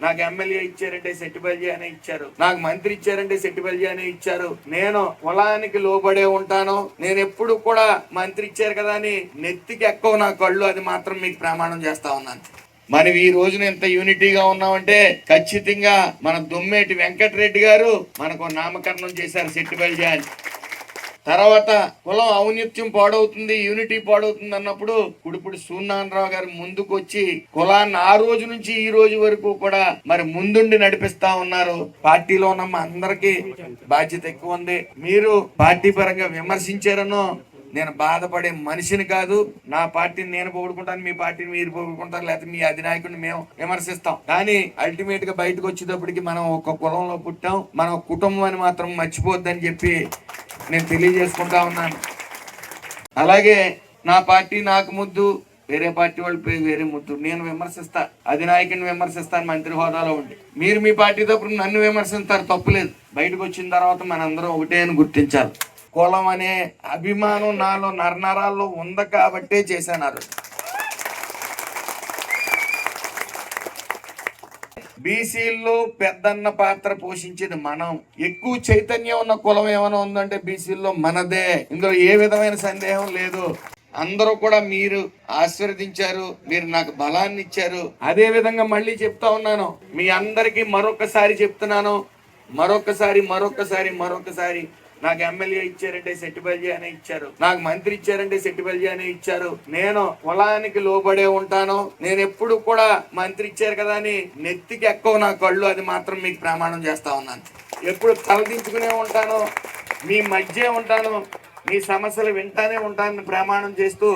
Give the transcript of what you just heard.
నాకు ఎమ్మెల్యే ఇచ్చారంటే సెట్టిబల్జీ అనే ఇచ్చారు, నాకు మంత్రి ఇచ్చారంటే సెట్టిబల్జీ అనే ఇచ్చారు. నేను కులానికి లోబడే ఉంటాను. నేను ఎప్పుడు కూడా మంత్రి ఇచ్చారు కదా అని నెత్తికి ఎక్కువ నా కళ్ళు, అది మాత్రం మీకు ప్రమాణం చేస్తా ఉన్నాను. మనం ఈ రోజున ఎంత యూనిటీగా ఉన్నామంటే ఖచ్చితంగా మన దుమ్మేటి వెంకటరెడ్డి గారు మనకు నామకరణం చేశారు సెట్టిబల్జీ అని. తర్వాత కులం ఔన్నత్యం పాడవుతుంది, యూనిటీ పాడవుతుంది అన్నప్పుడు ఇప్పుడు సూర్యనారాయణరావు గారు ముందుకు వచ్చి కులాన్ని ఆ రోజు నుంచి ఈ రోజు వరకు కూడా మరి ముందుండి నడిపిస్తా ఉన్నారు. పార్టీలో ఉన్న మా అందరికీ బాధ్యత ఎక్కువ ఉంది. మీరు పార్టీ పరంగా విమర్శించారనో నేను బాధపడే మనిషిని కాదు. నా పార్టీని నేను పొగుడుకుంటాను, మీ పార్టీని మీరు పొగుడుకుంటారు, లేకపోతే మీ అధినాయకుడిని మేము విమర్శిస్తాం. కానీ అల్టిమేట్ గా బయటకు వచ్చేటప్పటికి మనం ఒక కులంలో పుట్టాం, మనం కుటుంబం అని మాత్రం మర్చిపోద్దని చెప్పి నేను తెలియజేసుకుంటా ఉన్నాను. అలాగే నా పార్టీ నాకు ముద్దు, వేరే పార్టీ వాళ్ళు వేరే ముద్దు. నేను విమర్శిస్తా, అధినాయకుడిని విమర్శిస్తాను మంత్రి హోదాలో ఉండి. మీరు మీ పార్టీ తరపున నన్ను విమర్శిస్తారు, తప్పులేదు. బయటకు వచ్చిన తర్వాత మనందరం ఒకటే అని గుర్తించాలి. కులం అనే అభిమానం నాలో నరనరాల్లో ఉంది కాబట్టే చేశాను. బీసీల్లో పెద్దన్న పాత్ర పోషించేది మనం. ఎక్కువ చైతన్యం ఉన్న కులం ఏమైనా ఉందంటే బీసీల్లో మనదే. ఇందులో ఏ విధమైన సందేహం లేదు. అందరూ కూడా మీరు ఆశీర్వదించారు, మీరు నాకు బలాన్ని ఇచ్చారు. అదే విధంగా మళ్ళీ చెప్తా ఉన్నాను, మీ అందరికీ మరొకసారి చెప్తున్నాను, మరొకసారి నాకు ఎమ్మెల్యే ఇచ్చారంటే సెట్టిబల్జీ అనే ఇచ్చారు, నాకు మంత్రి ఇచ్చారంటే సెట్టిబల్జీ అనే ఇచ్చారు. నేను కులానికి లోబడే ఉంటాను. నేను ఎప్పుడు కూడా మంత్రి ఇచ్చారు కదా అని నెత్తికి ఎక్కువ నా కళ్ళు, అది మాత్రం మీకు ప్రమాణం చేస్తా ఉన్నాను. ఎప్పుడు తలదించుకునే ఉంటాను, మీ మధ్య ఉంటాను, మీ సమస్యలు వింటానే ఉంటానని ప్రమాణం చేస్తూ